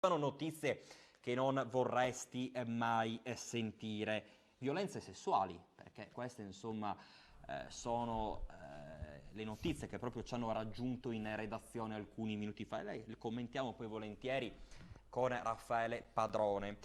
sono notizie che non vorresti mai sentire. Violenze sessuali, perché queste insomma sono le notizie che proprio ci hanno raggiunto in redazione alcuni minuti fa, e le commentiamo poi volentieri con Raffaele Padrone.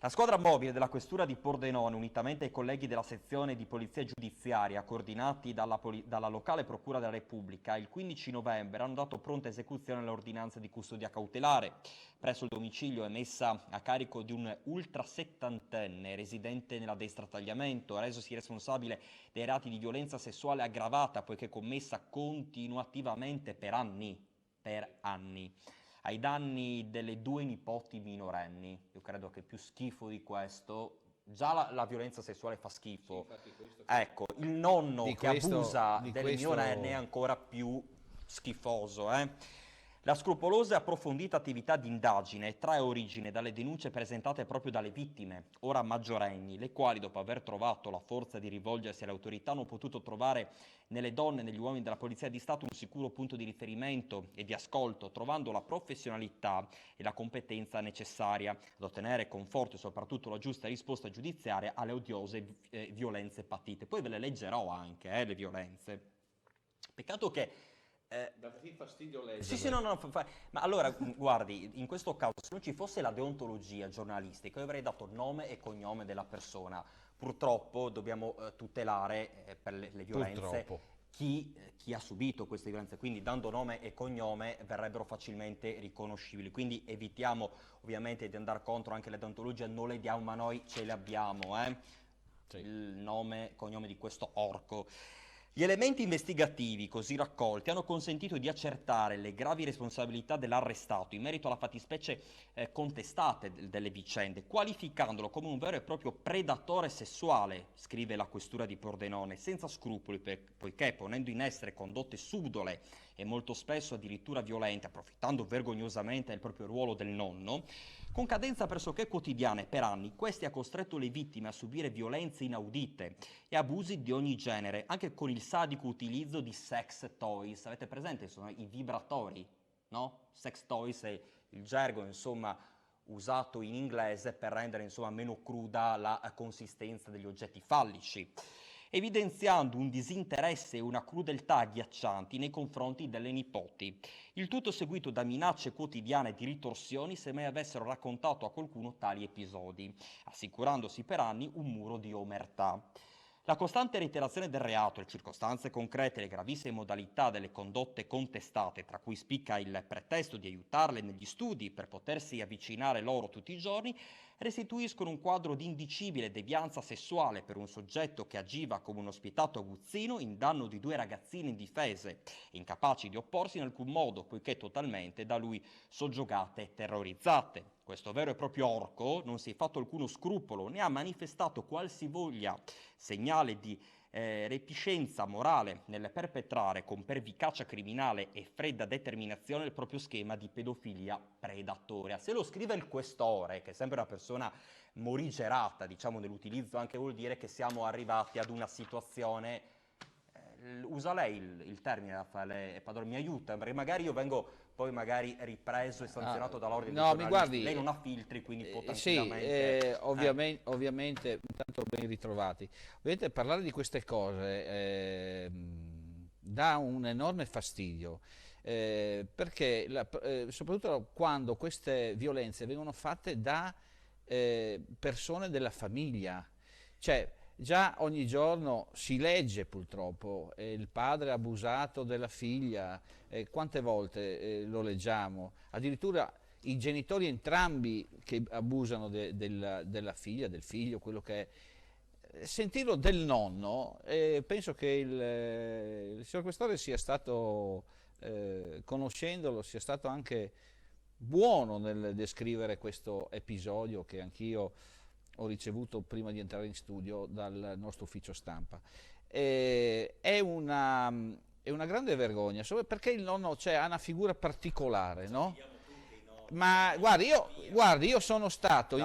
La squadra mobile della questura di Pordenone, unitamente ai colleghi della sezione di polizia giudiziaria, coordinati dalla locale procura della Repubblica, il 15 novembre hanno dato pronta esecuzione all'ordinanza di custodia cautelare presso il domicilio emessa a carico di un ultrasettantenne residente nella destra tagliamento, resosi responsabile dei reati di violenza sessuale aggravata, poiché commessa continuativamente per anni, ai danni delle 2 nipoti minorenni. Io credo che più schifo di questo, già la violenza sessuale fa schifo, sì, questo ecco, il nonno che abusa delle minorenni è ancora più schifoso, La scrupolosa e approfondita attività di indagine trae origine dalle denunce presentate proprio dalle vittime, ora maggiorenni, le quali, dopo aver trovato la forza di rivolgersi alle autorità, hanno potuto trovare nelle donne e negli uomini della Polizia di Stato un sicuro punto di riferimento e di ascolto, trovando la professionalità e la competenza necessaria ad ottenere conforto e soprattutto la giusta risposta giudiziaria alle odiose violenze patite. Poi ve le leggerò anche, le violenze. Peccato che dati fastidio leggerle. sì, no, ma allora, guardi, in questo caso, se non ci fosse la deontologia giornalistica, io avrei dato nome e cognome della persona. Purtroppo dobbiamo tutelare per le violenze chi ha subito queste violenze, quindi dando nome e cognome verrebbero facilmente riconoscibili. Quindi evitiamo ovviamente di andare contro anche le deontologie, non le diamo, ma noi ce le abbiamo, Sì. il nome e cognome di questo orco. Gli elementi investigativi così raccolti hanno consentito di accertare le gravi responsabilità dell'arrestato in merito alla fattispecie contestate delle vicende, qualificandolo come un vero e proprio predatore sessuale, scrive la questura di Pordenone, senza scrupoli, poiché ponendo in essere condotte subdole e molto spesso addirittura violente, approfittando vergognosamente del proprio ruolo del nonno, con cadenza pressoché quotidiana e per anni, questi ha costretto le vittime a subire violenze inaudite e abusi di ogni genere, anche con il sadico utilizzo di sex toys. Avete presente? Sono i vibratori, no? Sex toys è il gergo, insomma, usato in inglese per rendere, insomma, meno cruda la consistenza degli oggetti fallici, evidenziando un disinteresse e una crudeltà agghiaccianti nei confronti delle nipoti. Il tutto seguito da minacce quotidiane di ritorsioni se mai avessero raccontato a qualcuno tali episodi, assicurandosi per anni un muro di omertà. La costante reiterazione del reato, le circostanze concrete e le gravissime modalità delle condotte contestate, tra cui spicca il pretesto di aiutarle negli studi per potersi avvicinare loro tutti i giorni, restituiscono un quadro di indicibile devianza sessuale per un soggetto che agiva come uno spietato aguzzino in danno di 2 ragazzine indifese, incapaci di opporsi in alcun modo, poiché totalmente da lui soggiogate e terrorizzate. Questo vero e proprio orco non si è fatto alcuno scrupolo, né ha manifestato qualsivoglia segnale di repiscenza morale nel perpetrare con pervicacia criminale e fredda determinazione il proprio schema di pedofilia predatoria. Se lo scrive il questore, che è sempre una persona morigerata, diciamo, nell'utilizzo, anche vuol dire che siamo arrivati ad una situazione, usa lei il termine, Raffaele Padrone, mi aiuta, perché magari io vengo poi magari ripreso e sanzionato dall'ordine dei giornalisti. Guardi, lei non ha filtri, quindi può tranquillamente... ovviamente, intanto ben ritrovati. Ovviamente parlare di queste cose dà un enorme fastidio, perché soprattutto quando queste violenze vengono fatte da persone della famiglia, cioè già ogni giorno si legge purtroppo il padre abusato della figlia, quante volte lo leggiamo, addirittura i genitori entrambi che abusano della figlia, del figlio, quello che è. Sentirlo del nonno, penso che il signor Questore sia stato, conoscendolo, sia stato anche buono nel descrivere questo episodio che anch'io ho ricevuto prima di entrare in studio dal nostro ufficio stampa. È una grande vergogna, perché il nonno, cioè, ha una figura particolare, no? Ma guardi, io sono stato...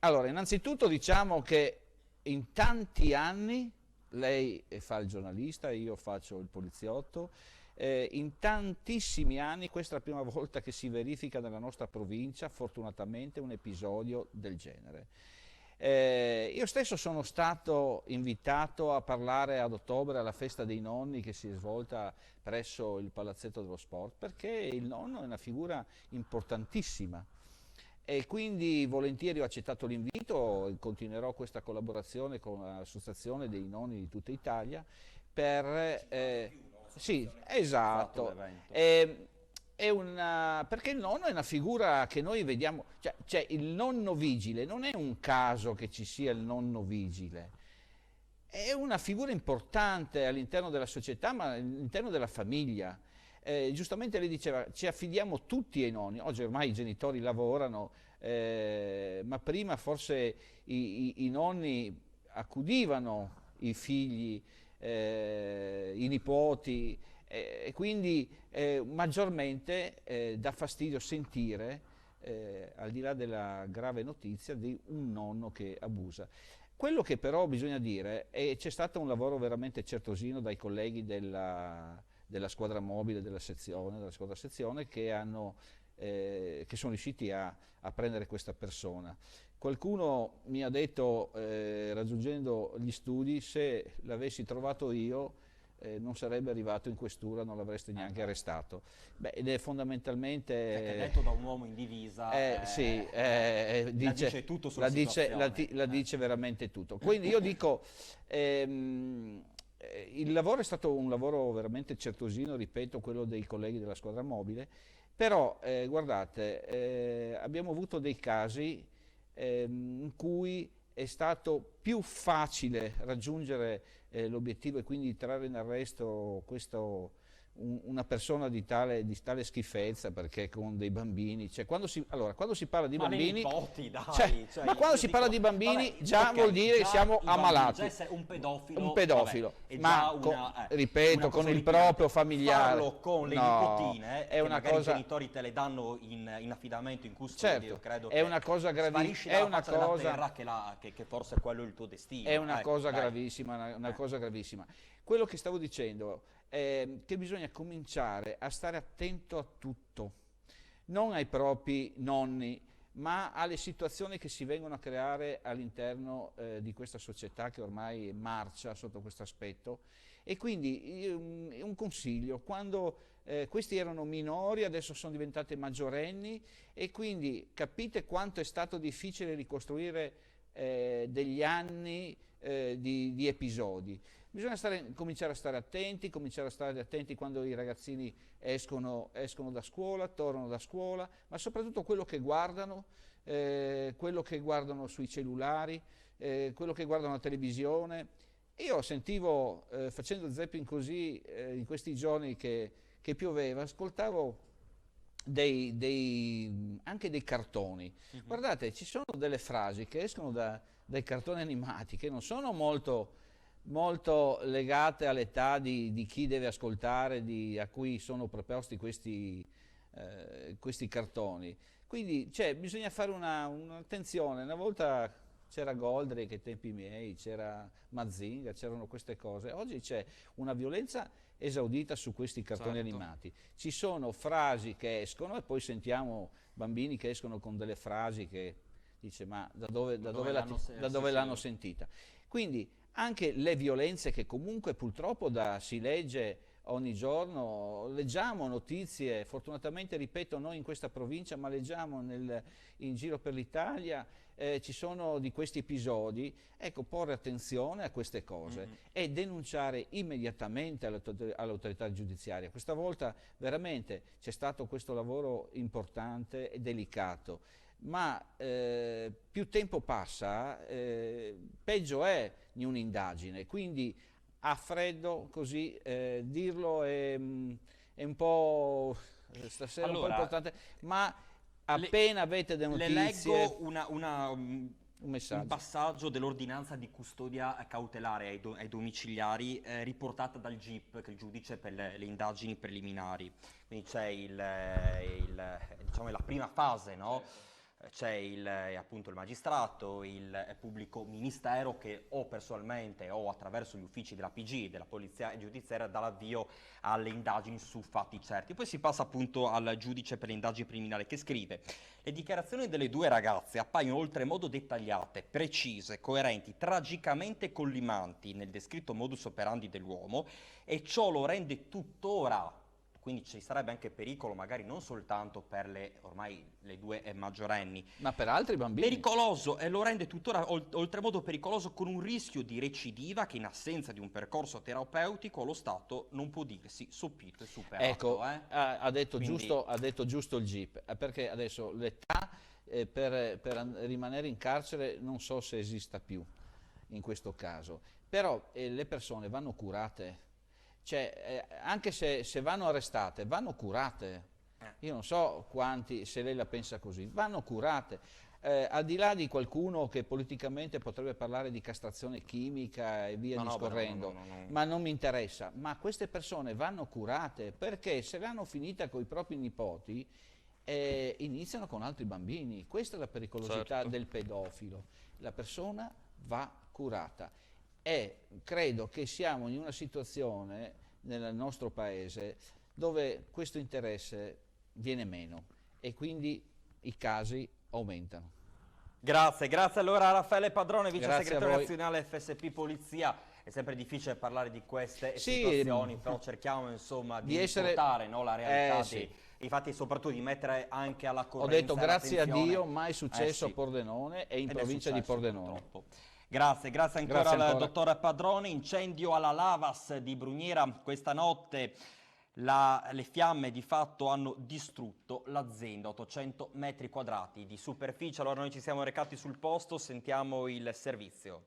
Allora, innanzitutto diciamo che in tanti anni lei fa il giornalista, io faccio il poliziotto, In tantissimi anni questa è la prima volta che si verifica nella nostra provincia, fortunatamente, un episodio del genere. Io stesso sono stato invitato a parlare ad ottobre alla festa dei nonni che si è svolta presso il Palazzetto dello Sport, perché il nonno è una figura importantissima e quindi volentieri ho accettato l'invito e continuerò questa collaborazione con l'associazione dei nonni di tutta Italia per... sì, esatto. Perché il nonno è una figura che noi vediamo, cioè il nonno vigile non è un caso che ci sia il nonno vigile, è una figura importante all'interno della società, ma all'interno della famiglia. Giustamente lei diceva, ci affidiamo tutti ai nonni, oggi ormai i genitori lavorano, ma prima forse i nonni accudivano i figli, i nipoti, e quindi maggiormente dà fastidio sentire, al di là della grave notizia, di un nonno che abusa. Quello che però bisogna dire è che c'è stato un lavoro veramente certosino dai colleghi della squadra mobile della squadra sezione che sono riusciti a prendere questa persona. Qualcuno mi ha detto, raggiungendo gli studi, se l'avessi trovato io non sarebbe arrivato in questura, non l'avreste neanche arrestato. Beh, ed è fondamentalmente... Perché detto da un uomo in divisa, sì, dice tutto sulla situazione. la dice veramente tutto. Quindi io dico, il lavoro è stato un lavoro veramente certosino, ripeto, quello dei colleghi della squadra mobile, però guardate, abbiamo avuto dei casi in cui è stato più facile raggiungere l'obiettivo e quindi trarre in arresto una persona di tale schifezza, perché con dei bambini, cioè quando si parla di bambini, nipoti, dai, ma quando si parla di bambini già vuol dire che siamo ammalati. Già un pedofilo, Vabbè, ma ripeto, con il proprio familiare. Farlo con le nipotine, è una cosa, i genitori te le danno in affidamento, in custodia, certo, io credo è una cosa gravissima, è una cosa che forse quello è il tuo destino. È una cosa gravissima, una cosa gravissima. Quello che stavo dicendo è che bisogna cominciare a stare attento a tutto, non ai propri nonni, ma alle situazioni che si vengono a creare all'interno di questa società che ormai marcia sotto questo aspetto. E quindi un consiglio, quando questi erano minori, adesso sono diventati maggiorenni, e quindi capite quanto è stato difficile ricostruire degli anni di episodi. Bisogna cominciare a stare attenti quando i ragazzini escono da scuola, tornano da scuola, ma soprattutto quello che guardano sui cellulari, quello che guardano la televisione. Io sentivo, facendo zapping così, in questi giorni che pioveva, ascoltavo anche dei cartoni. Guardate, ci sono delle frasi che escono dai cartoni animati che non sono molto legate all'età di chi deve ascoltare, a cui sono preposti questi cartoni. Quindi bisogna fare un'attenzione. Una volta c'era Goldrake ai tempi miei, c'era Mazinga, c'erano queste cose. Oggi c'è una violenza esaudita su questi cartoni animati. Ci sono frasi che escono e poi sentiamo bambini che escono con delle frasi che dice ma da dove l'hanno sentita? Quindi anche le violenze che comunque purtroppo si legge ogni giorno, leggiamo notizie, fortunatamente ripeto noi in questa provincia, ma leggiamo in giro per l'Italia, ci sono di questi episodi, ecco, porre attenzione a queste cose e denunciare immediatamente all'autorità giudiziaria. Questa volta veramente c'è stato questo lavoro importante e delicato, ma più tempo passa, peggio è in un'indagine, quindi a freddo così dirlo è un po' stasera un po' importante, ma appena avete delle notizie... Le leggo un passaggio dell'ordinanza di custodia cautelare ai domiciliari riportata dal GIP, che è il giudice per le indagini preliminari. Quindi c'è diciamo, la prima fase, no? c'è appunto il magistrato, il pubblico ministero che o personalmente o attraverso gli uffici della PG, della Polizia Giudiziaria, dà l'avvio alle indagini su fatti certi. Poi si passa appunto al giudice per le indagini preliminari che scrive: le dichiarazioni delle due ragazze appaiono oltremodo dettagliate, precise, coerenti, tragicamente collimanti nel descritto modus operandi dell'uomo, e ciò lo rende tuttora, quindi ci sarebbe anche pericolo magari non soltanto per ormai le due maggiorenni, Ma per altri bambini. pericoloso, e lo rende tuttora oltremodo pericoloso, con un rischio di recidiva che in assenza di un percorso terapeutico lo Stato non può dirsi sopito e superato. Ecco, ha detto, Quindi, ha detto giusto il GIP, perché adesso l'età per rimanere in carcere non so se esista più in questo caso, però le persone vanno curate, cioè anche se vanno arrestate, vanno curate. Io non so quanti, se lei la pensa così, vanno curate. Al di là di qualcuno che politicamente potrebbe parlare di castrazione chimica e via no, discorrendo, no. ma non mi interessa, ma queste persone vanno curate, perché se l'hanno finita con i propri nipoti iniziano con altri bambini. Questa è la pericolosità Certo. del pedofilo. La persona va curata, e credo che siamo in una situazione nel nostro paese dove questo interesse viene meno e quindi i casi aumentano. Grazie allora a Raffaele Padrone, vice Grazie a segretario voi. nazionale FSP Polizia. È sempre difficile parlare di queste Sì, situazioni, però cerchiamo insomma di essere riportare, no, la realtà sì. dei fatti, e soprattutto di mettere anche alla Ho correnza detto grazie a l'attenzione. Dio, mai successo Sì. a Pordenone e in Ed è provincia di successo, Pordenone. purtroppo. Grazie ancora Grazie al ancora. dottor Padrone. Incendio alla Lavas di Bruniera questa notte. Le fiamme di fatto hanno distrutto l'azienda, 800 metri quadrati di superficie. Allora noi ci siamo recati sul posto, sentiamo il servizio.